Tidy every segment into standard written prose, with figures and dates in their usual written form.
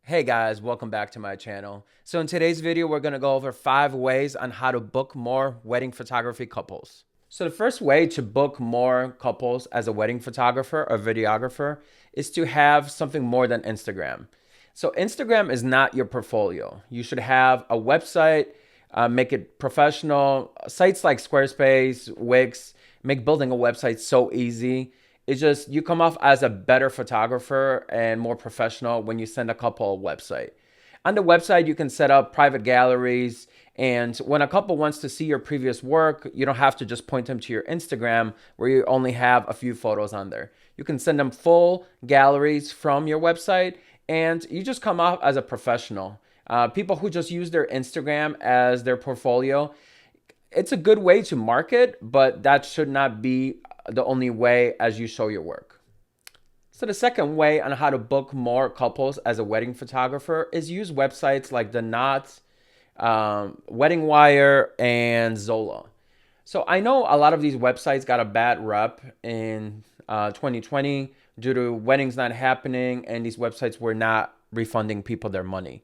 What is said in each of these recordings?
Hey guys, welcome back to my channel. So in today's video, we're gonna go over 5 ways on how to book more wedding photography couples. So the first way to book more couples as a wedding photographer or videographer is to have something more than Instagram. So Instagram is not your portfolio. You should have a website, make it professional. Sites like Squarespace, Wix, make building a website so easy. It's just you come off as a better photographer and more professional when you send a couple a website. On the website, you can set up private galleries. And when a couple wants to see your previous work, you don't have to just point them to your Instagram where you only have a few photos on there. You can send them full galleries from your website and you just come off as a professional. People who just use their Instagram as their portfolio, it's a good way to market, but that should not be the only way as you show your work. So the second way on how to book more couples as a wedding photographer is use websites like The Knot, Wedding Wire, and Zola. So I know a lot of these websites got a bad rep in 2020 due to weddings not happening and these websites were not refunding people their money.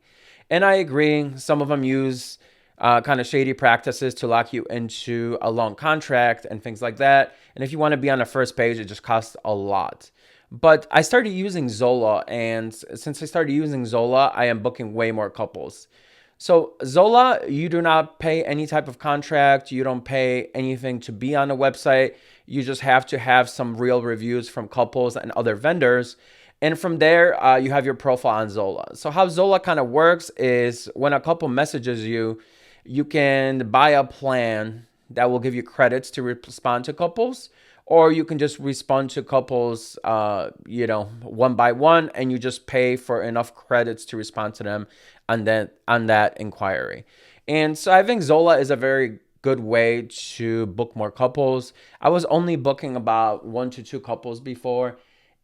And I agree, some of them use kind of shady practices to lock you into a long contract and things like that. And if you want to be on the first page, it just costs a lot. But I started using Zola, and since I started using Zola, I am booking way more couples. So Zola, you do not pay any type of contract. You don't pay anything to be on the website. You just have to have some real reviews from couples and other vendors. And from there, you have your profile on Zola. So how Zola kind of works is when a couple messages you, you can buy a plan that will give you credits to respond to couples, or you can just respond to couples, one by one, and you just pay for enough credits to respond to them on that inquiry. And so I think Zola is a very good way to book more couples. I was only booking about 1 to 2 couples before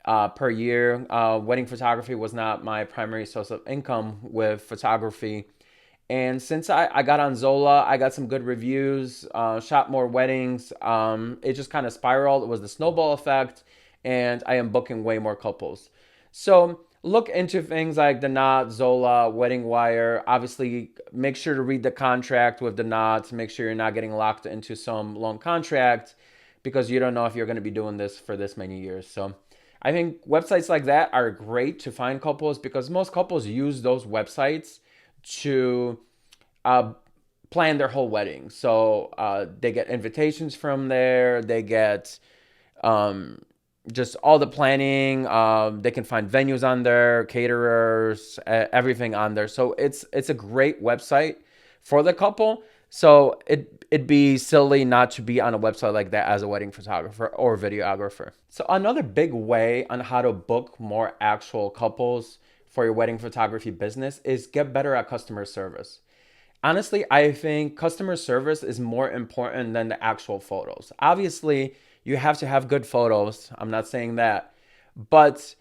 per year. Wedding photography was not my primary source of income with photography. And since I got on Zola, I got some good reviews, shot more weddings. It just kind of spiraled. It was the snowball effect, and I am booking way more couples. So look into things like The Knot, Zola, Wedding Wire. Obviously, make sure to read the contract with The Knot. Make sure you're not getting locked into some long contract because you don't know if you're going to be doing this for this many years. So I think websites like that are great to find couples because most couples use those websites to plan their whole wedding. So they get invitations from there. They get just all the planning. They can find venues on there, caterers, everything on there. So it's a great website for the couple. So it'd be silly not to be on a website like that as a wedding photographer or videographer. So another big way on how to book more actual couples for your wedding photography business is get better at customer service. Honestly, I think customer service is more important than the actual photos. Obviously, you have to have good photos. I'm not saying that. But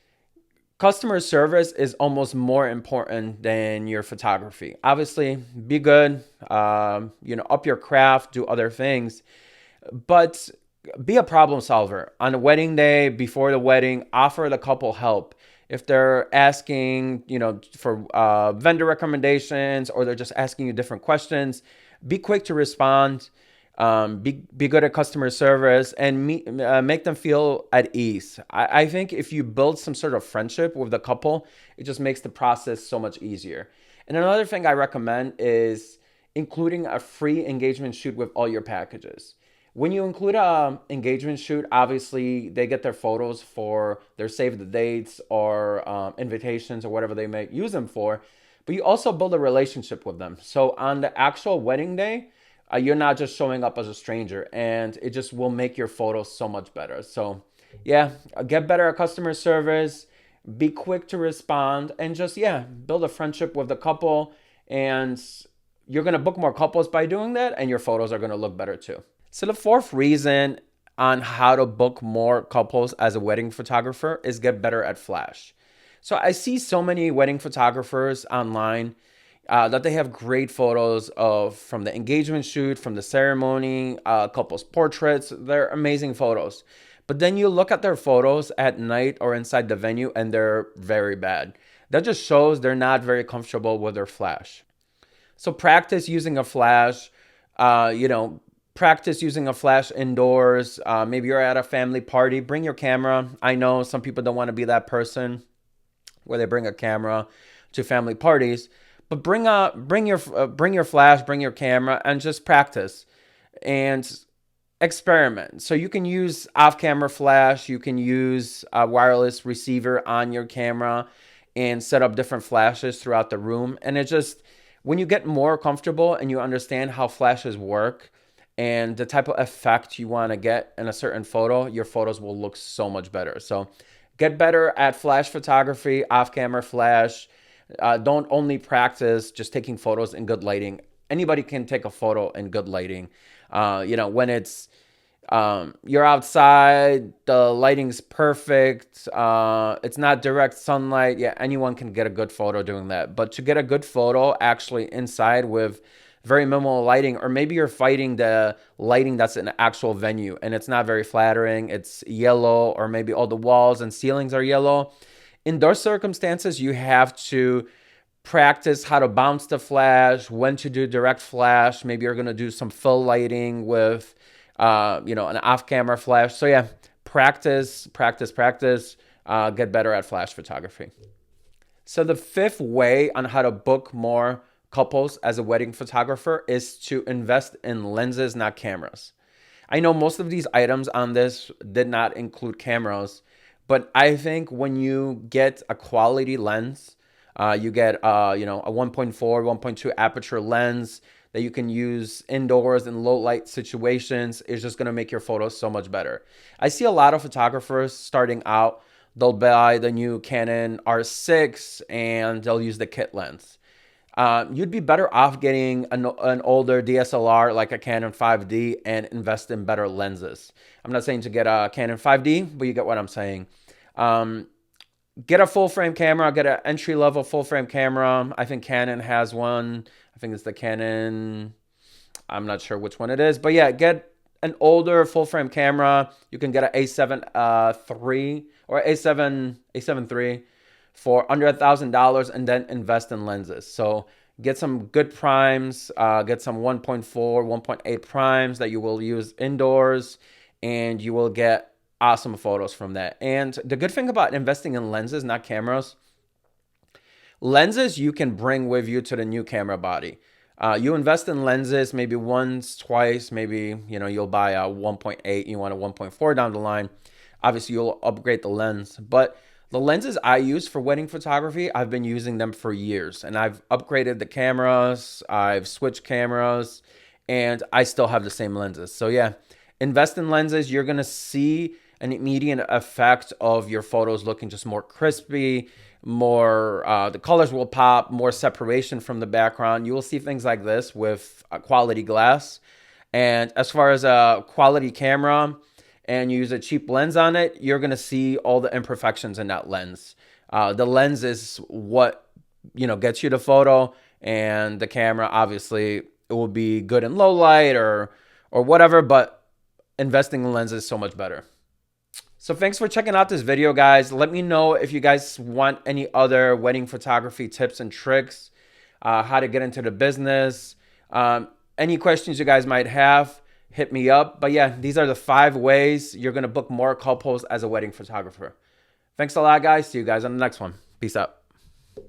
customer service is almost more important than your photography. Obviously, be good, up your craft, do other things. But be a problem solver. On the wedding day, before the wedding, offer the couple help. If they're asking, for vendor recommendations or they're just asking you different questions, be quick to respond. Be good at customer service and make them feel at ease. I think if you build some sort of friendship with the couple, it just makes the process so much easier. And another thing I recommend is including a free engagement shoot with all your packages. When you include a engagement shoot, obviously they get their photos for their save the dates or invitations or whatever they may use them for, but you also build a relationship with them. So on the actual wedding day, you're not just showing up as a stranger, and it just will make your photos so much better. So yeah, get better at customer service, be quick to respond, and just, build a friendship with the couple, and you're going to book more couples by doing that, and your photos are going to look better too. So the fourth reason on how to book more couples as a wedding photographer is get better at Flash. So I see so many wedding photographers online that they have great photos of from the engagement shoot, from the ceremony, couples portraits. They're amazing photos. But then you look at their photos at night or inside the venue and they're very bad. That just shows they're not very comfortable with their flash. So practice using a flash, practice using a flash indoors. Maybe you're at a family party, bring your camera. I know some people don't want to be that person where they bring a camera to family parties, but bring your flash, bring your camera, and just practice and experiment. So you can use off-camera flash, you can use a wireless receiver on your camera and set up different flashes throughout the room. And it just, when you get more comfortable and you understand how flashes work and the type of effect you want to get in a certain photo, your photos will look so much better. So get better at flash photography, off-camera flash. Don't only practice just taking photos in good lighting. Anybody can take a photo in good lighting. When it's you're outside, the lighting's perfect, it's not direct sunlight. Yeah, anyone can get a good photo doing that. But to get a good photo actually inside with very minimal lighting, or maybe you're fighting the lighting that's in an actual venue and it's not very flattering, it's yellow, or maybe all the walls and ceilings are yellow. In those circumstances, you have to practice how to bounce the flash, when to do direct flash. Maybe you're going to do some fill lighting with an off-camera flash. So yeah, practice, get better at flash photography. So the fifth way on how to book more couples as a wedding photographer is to invest in lenses, not cameras. I know most of these items on this did not include cameras, but I think when you get a quality lens, you get a 1.4, 1.2 aperture lens that you can use indoors in low light situations, is just going to make your photos so much better. I see a lot of photographers starting out, they'll buy the new Canon R6 and they'll use the kit lens. You'd be better off getting an older DSLR like a Canon 5D and invest in better lenses. I'm not saying to get a Canon 5D, but you get what I'm saying. Get a full frame camera, get an entry level full frame camera. I think Canon has one. I think it's the Canon, I'm not sure which one it is, but yeah, get an older full frame camera. You can get an A7 III or A7 III for under $1,000 and then invest in lenses. So get some good primes, get some 1.4, 1.8 primes that you will use indoors, and you will get awesome photos from that. And the good thing about investing in lenses, not cameras, lenses you can bring with you to the new camera body. You invest in lenses maybe once, twice, maybe you'll buy a 1.8, you want a 1.4 down the line. Obviously, you'll upgrade the lens. But the lenses I use for wedding photography, I've been using them for years. And I've upgraded the cameras, I've switched cameras, and I still have the same lenses. So yeah, invest in lenses. You're going to see an immediate effect of your photos looking just more crispy, more, the colors will pop, more separation from the background. You will see things like this with a quality glass. And as far as a quality camera and you use a cheap lens on it, you're going to see all the imperfections in that lens. The lens is what, gets you the photo, and the camera, obviously, it will be good in low light or whatever, but investing in lenses is so much better. So thanks for checking out this video, guys. Let me know if you guys want any other wedding photography tips and tricks, how to get into the business. Any questions you guys might have, hit me up. But yeah, these are the 5 ways you're going to book more couples as a wedding photographer. Thanks a lot, guys. See you guys on the next one. Peace out.